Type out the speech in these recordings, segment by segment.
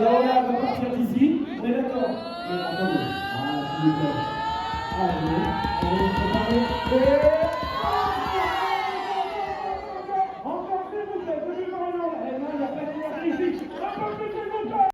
Laura va partir d'ici. On est d'accord? Attendez. Ah, s'il vous plaît. Allez, on est préparé. Et... encore s'il vous plaît, demi Marion. Eh non, il n'y a pas de lumière ici. Encore s'il vous plaît.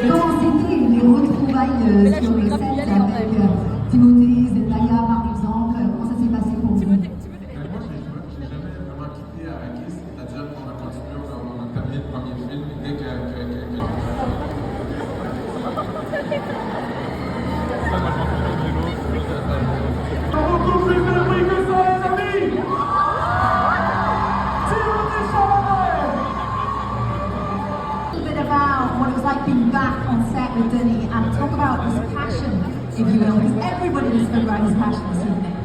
Comment c'était les retrouvailles sur le set avec Timothée, Zendaya par exemple? Comment ça s'est passé pour vous? Moi, je n'ai jamais vraiment quitté Kiss, c'est-à-dire qu'on a continué, on a terminé le premier film, et dès que... What it was like being back on set with Denny and talk about his passion, if you will, because everybody was spoke about his passion this evening.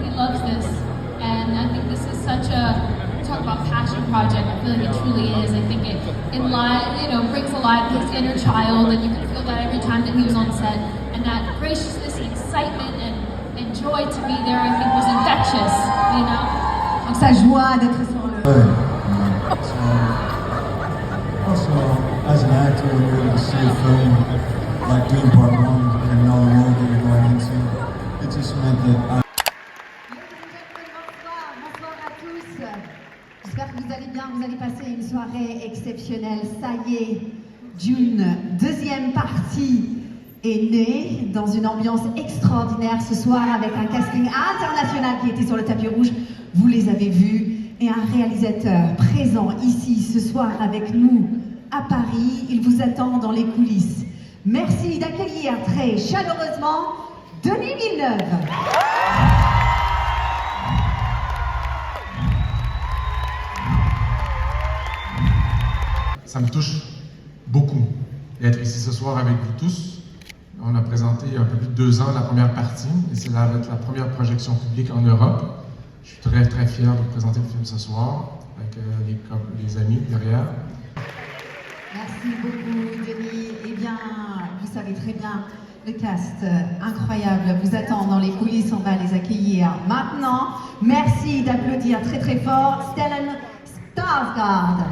He loves this, and I think this is such a talk about passion project. I feel like it truly is. I think it brings alive his inner child, and you can feel that every time that he was on set. And that graciousness, and excitement, and joy to be there, I think, was infectious. Donc sa joie d'être sur le. Also, as an actor, you're able to see a film like Dune Part 1 and know the world that you're going into. It just meant that Bonsoir à tous. J'espère que vous allez bien, vous allez passer une soirée exceptionnelle. Ça y est, Dune, deuxième partie, est née dans une ambiance extraordinaire ce soir avec un casting international qui était sur le tapis rouge. Vous les avez vus. Et un réalisateur présent ici ce soir avec nous à Paris. Il vous attend dans les coulisses. Merci d'accueillir très chaleureusement Denis Villeneuve. Ça me touche beaucoup d'être ici ce soir avec vous tous. On a présenté il y a un peu plus de 2 ans la première partie, et c'est la première projection publique en Europe. Je suis très très fier de vous présenter le film ce soir, avec les amis derrière. Merci beaucoup Denis. Eh bien, vous savez très bien, le cast incroyable vous attend dans les coulisses, on va les accueillir maintenant. Merci d'applaudir très très fort Stellan Skarsgård.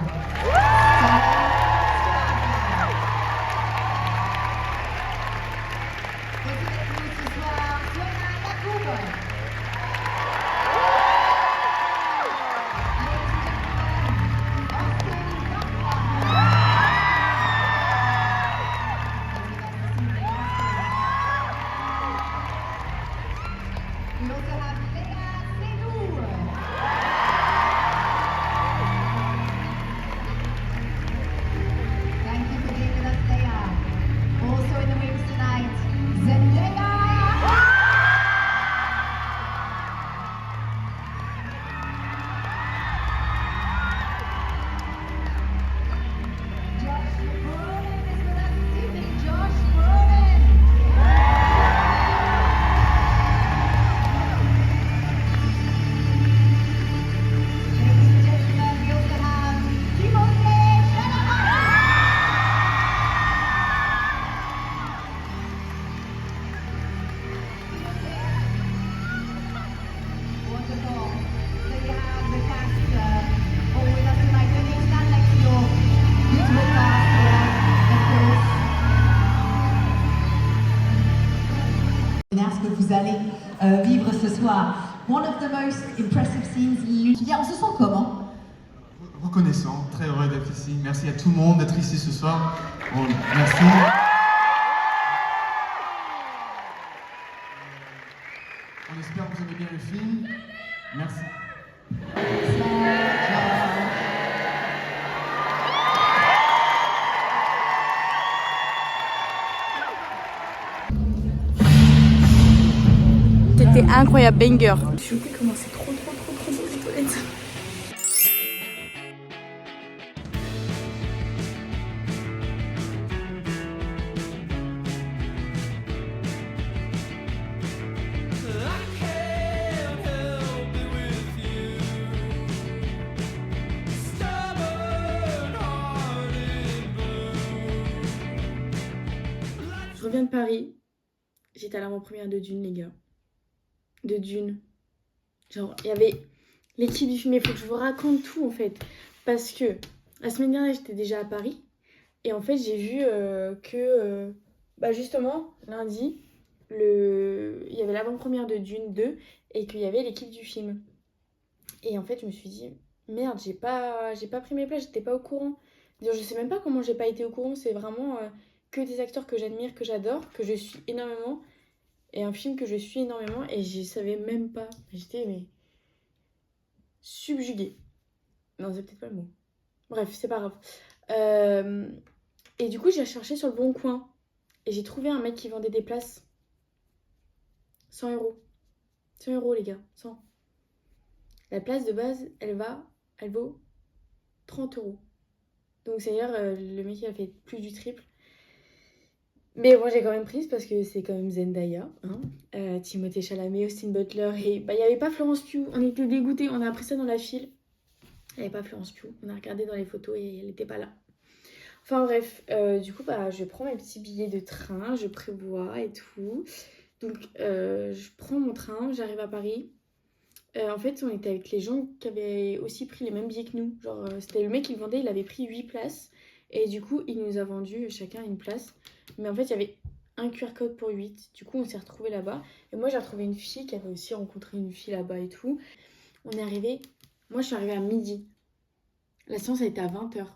Ce que vous allez vivre ce soir. One of the most impressive scenes. On se sent comment? Reconnaissant, très heureux d'être ici. Merci à tout le monde d'être ici ce soir. Merci. On espère que vous aimez bien le film. Merci. C'était incroyable, banger. Je suis choquée comment c'est trop beau les toilettes. reviens de Paris. J'étais à l'avant-première de Dune, les gars. De Dune. Genre, il y avait l'équipe du film. Il faut que je vous raconte tout, en fait. Parce que la semaine dernière, j'étais déjà à Paris. Et en fait, j'ai vu que, justement, lundi, il y avait l'avant-première de Dune 2 et qu'il y avait l'équipe du film. Et en fait, je me suis dit, merde, j'ai pas pris mes places, j'étais pas au courant. D'ailleurs, je sais même pas comment j'ai pas été au courant. C'est vraiment que des acteurs que j'admire, que j'adore, que je suis énormément. Et un film que je suis énormément. Et je savais même pas. J'étais, mais subjuguée. Non, c'est peut-être pas le mot. Bref, c'est pas grave. Et du coup, j'ai cherché sur le Bon Coin. Et j'ai trouvé un mec qui vendait des places. 100 €. 100 €, les gars. 100. La place de base, elle vaut 30 €. Donc, c'est-à-dire, le mec, il a fait plus du triple. Mais moi, j'ai quand même prise parce que c'est quand même Zendaya. Hein. Timothée Chalamet, Austin Butler. Et il n'y avait pas Florence Pugh. On était dégoûtés. On a appris ça dans la file. Il n'y avait pas Florence Pugh. On a regardé dans les photos et elle n'était pas là. Enfin bref, du coup, je prends mes petits billets de train, je prévois et tout. Donc, je prends mon train, j'arrive à Paris. En fait, on était avec les gens qui avaient aussi pris les mêmes billets que nous. Genre, c'était le mec qui le vendait, il avait pris 8 places. Et du coup, il nous a vendu chacun une place. Mais en fait, il y avait un QR code pour 8. Du coup, on s'est retrouvés là-bas. Et moi, j'ai retrouvé une fille qui avait aussi rencontré une fille là-bas et tout. On est arrivé. Moi, je suis arrivée à midi. La séance a été à 20h.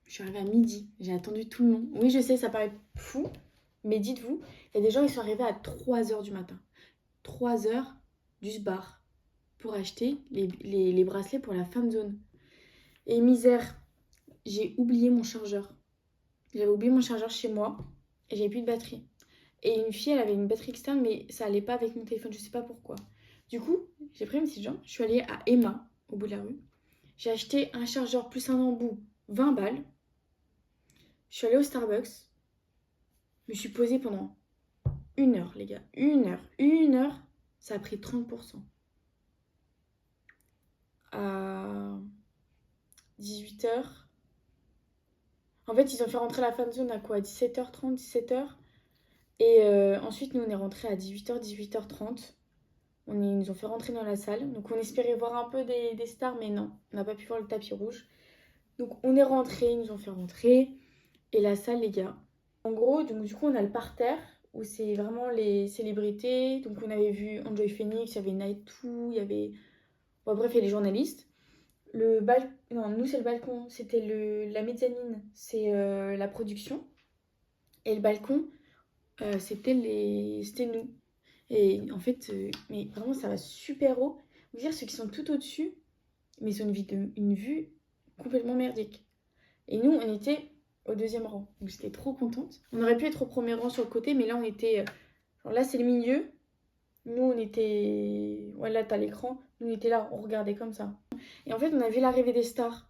Je suis arrivée à midi. J'ai attendu tout le long. Oui, je sais, ça paraît fou. Mais dites-vous, il y a des gens qui sont arrivés à 3h du matin. 3h du bar pour acheter les bracelets pour la fan zone. Et misère, j'ai oublié mon chargeur. J'avais oublié mon chargeur chez moi et j'avais plus de batterie. Et une fille, elle avait une batterie externe, mais ça allait pas avec mon téléphone, je sais pas pourquoi. Du coup, j'ai pris mes petites jambes, je suis allée à Emma, au bout de la rue. J'ai acheté un chargeur plus un embout, 20 balles. Je suis allée au Starbucks. Je me suis posée pendant 1 heure, les gars. 1 heure. Ça a pris 30%. À 18h. En fait, ils ont fait rentrer la fan zone à quoi? À 17h30, 17h. Et ensuite, nous, on est rentrés à 18h, 18h30. Ils nous ont fait rentrer dans la salle. Donc, on espérait voir un peu des stars, mais non. On n'a pas pu voir le tapis rouge. Donc, on est rentrés, ils nous ont fait rentrer. Et la salle, les gars. En gros, donc, du coup, on a le parterre où c'est vraiment les célébrités. Donc, on avait vu Enjoy Phoenix, il y avait Night2, il y avait... Bon, bref, il y a les journalistes. Le balcon... Non, nous, c'est le balcon. C'était la mezzanine, c'est la production. Et le balcon, c'était nous. Et en fait, mais vraiment, ça va super haut. Vous dire, ceux qui sont tout au-dessus, mais ils ont une vue complètement merdique. Et nous, on était au 2e rang. Donc, j'étais trop contente. On aurait pu être au 1er rang sur le côté, mais là, on était... genre là, c'est le milieu. Nous, on était... Ouais, là, t'as l'écran. Nous, on était là, on regardait comme ça. Et en fait, on a vu l'arrivée des stars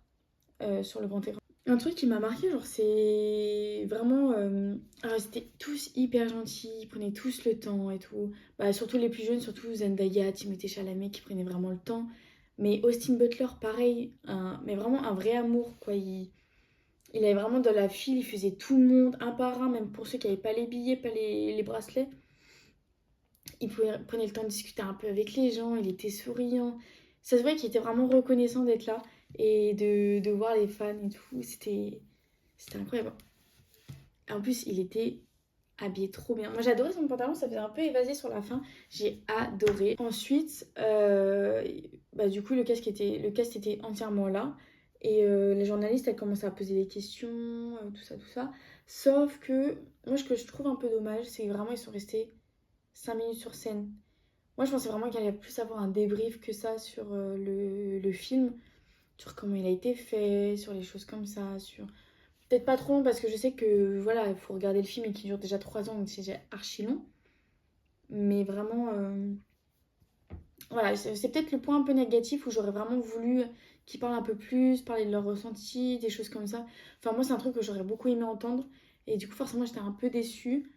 sur le grand écran. Un truc qui m'a marqué, genre, c'est vraiment... Alors, ils étaient tous hyper gentils, ils prenaient tous le temps et tout. Surtout les plus jeunes, surtout Zendaya, Timothée Chalamet, qui prenaient vraiment le temps. Mais Austin Butler, pareil, mais vraiment un vrai amour, quoi. Il avait vraiment dans la file, il faisait tout le monde, un par un, même pour ceux qui n'avaient pas les billets, pas les bracelets. Il prenait le temps de discuter un peu avec les gens, il était souriant. Ça se voit qu'il était vraiment reconnaissant d'être là et de voir les fans et tout. C'était incroyable. En plus, il était habillé trop bien. Moi, j'adorais son pantalon, ça faisait un peu évasé sur la fin. J'ai adoré. Ensuite, du coup, le cast était entièrement là. Et les journalistes, elles commençaient à poser des questions, tout ça. Sauf que, moi, ce que je trouve un peu dommage, c'est que vraiment, ils sont restés 5 minutes sur scène. Moi, je pensais vraiment qu'il allait plus avoir un débrief que ça sur le film, sur comment il a été fait, sur les choses comme ça, sur... Peut-être pas trop long, parce que je sais que, voilà, il faut regarder le film et qu'il dure déjà 3 ans, donc c'est déjà archi long. Mais vraiment... Voilà, c'est peut-être le point un peu négatif où j'aurais vraiment voulu qu'ils parlent un peu plus, parler de leurs ressentis, des choses comme ça. Enfin, moi, c'est un truc que j'aurais beaucoup aimé entendre. Et du coup, forcément, j'étais un peu déçue.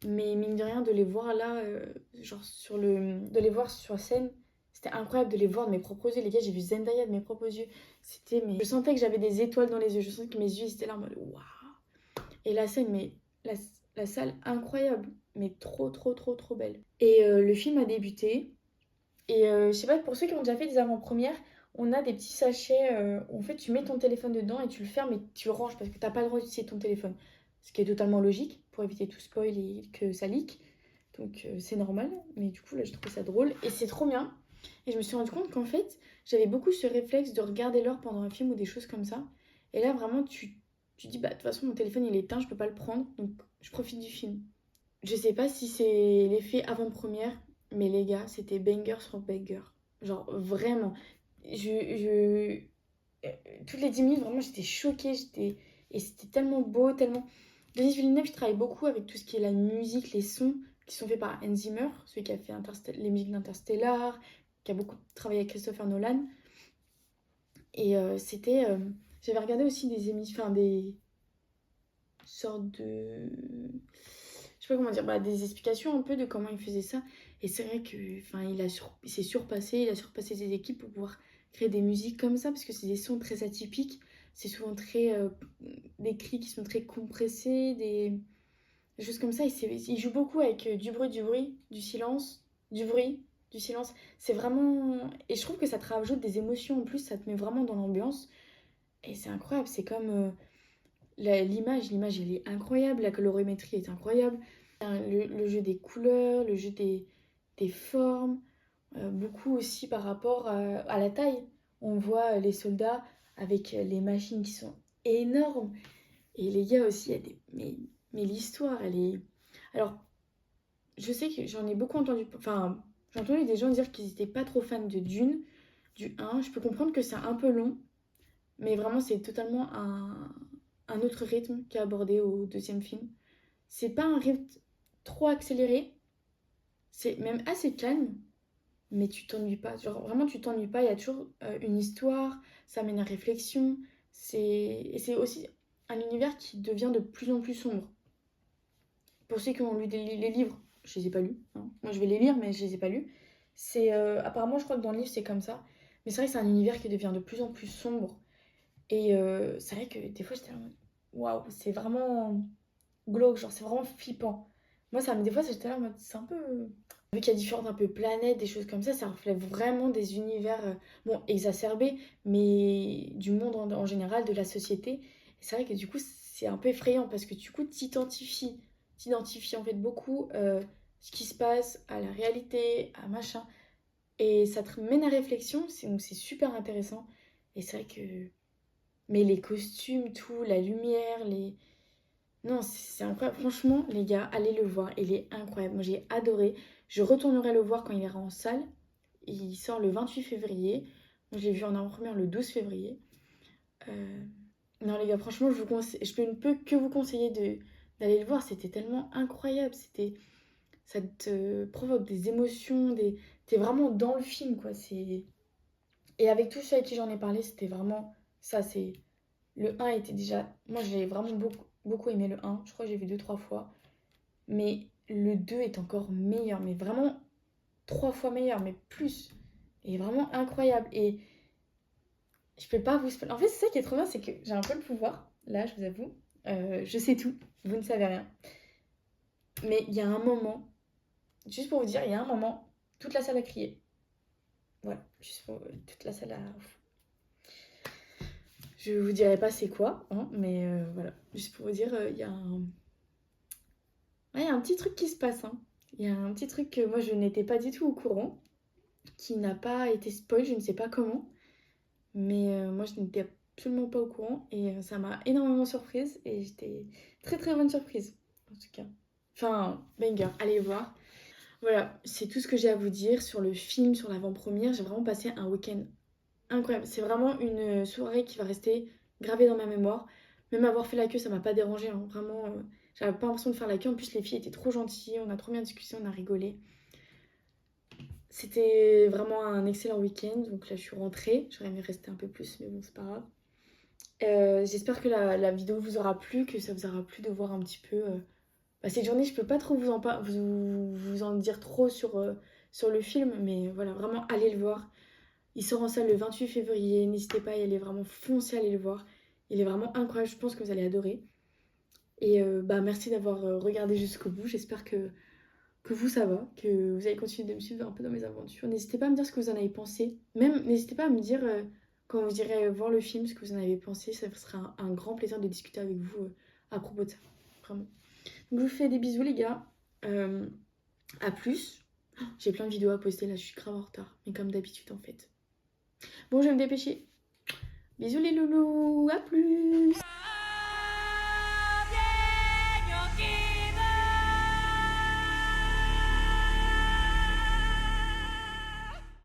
Mais mine de rien, de les voir là, de les voir sur scène, c'était incroyable de les voir de mes propres yeux. Les gars, j'ai vu Zendaya de mes propres yeux. Je sentais que j'avais des étoiles dans les yeux. Je sentais que mes yeux étaient là en mode waouh. Et la scène, la salle incroyable, mais trop belle. Et le film a débuté. Et je sais pas, pour ceux qui ont déjà fait des avant-premières, on a des petits sachets où en fait tu mets ton téléphone dedans et tu le fermes et tu le ranges parce que t'as pas le droit d'utiliser ton téléphone. Ce qui est totalement logique pour éviter tout spoil et que ça leak. Donc c'est normal, mais du coup là je trouve ça drôle et c'est trop bien. Et je me suis rendu compte qu'en fait j'avais beaucoup ce réflexe de regarder l'heure pendant un film ou des choses comme ça. Et là vraiment tu dis bah de toute façon mon téléphone il est éteint, je peux pas le prendre, donc je profite du film. Je sais pas si c'est l'effet avant-première, mais les gars, c'était banger sur banger. Genre vraiment. Je... Toutes les 10 minutes, vraiment, j'étais choquée. Et c'était tellement beau, tellement... Denis Villeneuve, je travaille beaucoup avec tout ce qui est la musique, les sons qui sont faits par Hans Zimmer, celui qui a fait les musiques d'Interstellar, qui a beaucoup travaillé avec Christopher Nolan. Et j'avais regardé aussi des émissions, enfin des sortes de... Je sais pas comment dire, bah, des explications un peu de comment il faisait ça. Et c'est vrai que, enfin, il s'est surpassé, il a surpassé ses équipes pour pouvoir créer des musiques comme ça, parce que c'est des sons très atypiques. C'est souvent des cris qui sont très compressés, des choses comme ça. Il joue beaucoup avec du bruit, du silence, du bruit, du silence. C'est vraiment... Et je trouve que ça te rajoute des émotions en plus, ça te met vraiment dans l'ambiance. Et c'est incroyable, c'est comme... l'image, elle est incroyable, la colorimétrie est incroyable. Le jeu des couleurs, le jeu des formes, beaucoup aussi par rapport à la taille. On voit les soldats avec les machines qui sont énormes. Et les gars aussi, il y a mais l'histoire, elle est... Alors, je sais que j'en ai beaucoup entendu... Enfin, j'ai entendu des gens dire qu'ils n'étaient pas trop fans de Dune, du 1. Je peux comprendre que c'est un peu long, mais vraiment, c'est totalement un autre rythme qui est abordé au deuxième film. C'est pas un rythme trop accéléré, c'est même assez calme, mais tu t'ennuies pas. Genre vraiment tu t'ennuies pas, il y a toujours une histoire, ça mène à réflexion. Et c'est aussi un univers qui devient de plus en plus sombre. Pour ceux qui ont lu les livres, je les ai pas lus, hein. Moi je vais les lire mais je les ai pas lus. Apparemment je crois que dans le livre c'est comme ça. Mais c'est vrai que c'est un univers qui devient de plus en plus sombre. Et c'est vrai que des fois j'étais en mode waouh, c'est vraiment glauque, genre c'est vraiment flippant. Moi, des fois, j'étais là en mode, c'est un peu... Vu qu'il y a différentes un peu planètes, des choses comme ça reflète vraiment des univers, bon, exacerbés, mais du monde en général, de la société. Et c'est vrai que du coup, c'est un peu effrayant parce que du coup, t'identifies en fait beaucoup ce qui se passe à la réalité, à machin. Et ça te mène à réflexion, donc c'est super intéressant. Et c'est vrai que... Mais les costumes, tout, la lumière, les... Non, c'est incroyable. Franchement, les gars, allez le voir. Il est incroyable. Moi, j'ai adoré. Je retournerai le voir quand il ira en salle. Il sort le 28 février. Moi, je l'ai vu en avant-première le 12 février. Non, les gars, franchement, je ne peux que vous conseiller d'aller le voir. C'était tellement incroyable. Ça te provoque des émotions. T'es vraiment dans le film, quoi. Et avec tous ceux avec qui j'en ai parlé, c'était vraiment ça. Le 1 était déjà... Moi, j'ai vraiment beaucoup aimé le 1. Je crois que j'ai vu 2-3 fois. Mais le 2 est encore meilleur. Mais vraiment 3 fois meilleur, mais plus. Et vraiment incroyable. Et je peux pas vous... En fait, c'est ça qui est trop bien, c'est que j'ai un peu le pouvoir. Là, je vous avoue. Je sais tout. Vous ne savez rien. Mais il y a un moment... Juste pour vous dire, il y a un moment, toute la salle a crié. Voilà. Juste pour... Toute la salle a... Je vous dirai pas c'est quoi, hein, mais voilà. Juste pour vous dire, il y a un petit truc qui se passe. Hein. Il y a un petit truc que moi je n'étais pas du tout au courant, qui n'a pas été spoil, je ne sais pas comment. Mais moi je n'étais absolument pas au courant et ça m'a énormément surprise et j'étais très bonne surprise en tout cas. Enfin, banger, allez voir. Voilà, c'est tout ce que j'ai à vous dire sur le film, sur l'avant-première. J'ai vraiment passé un week-end incroyable. C'est vraiment une soirée qui va rester gravée dans ma mémoire. Même avoir fait la queue, ça m'a pas dérangé. Hein. Vraiment, j'avais pas l'impression de faire la queue. En plus, les filles étaient trop gentilles. On a trop bien discuté, on a rigolé. C'était vraiment un excellent week-end. Donc là, je suis rentrée. J'aurais aimé rester un peu plus, mais bon, c'est pas grave. J'espère que la vidéo vous aura plu, que ça vous aura plu de voir un petit peu... cette journée, je peux pas trop vous en dire trop sur le film. Mais voilà, vraiment, allez le voir. Il sort en salle le 28 février. N'hésitez pas à y aller, vraiment foncez à aller le voir. Il est vraiment incroyable, je pense que vous allez adorer. Et bah, merci d'avoir regardé jusqu'au bout. J'espère que vous, ça va, que vous allez continuer de me suivre un peu dans mes aventures. N'hésitez pas à me dire ce que vous en avez pensé. Même, n'hésitez pas à me dire, quand vous irez voir le film, ce que vous en avez pensé. Ça sera un grand plaisir de discuter avec vous à propos de ça. Vraiment. Donc, je vous fais des bisous, les gars. À plus. J'ai plein de vidéos à poster, là, je suis grave en retard. Mais comme d'habitude, en fait. Bon, je vais me dépêcher. Bisous, les loulous. À plus.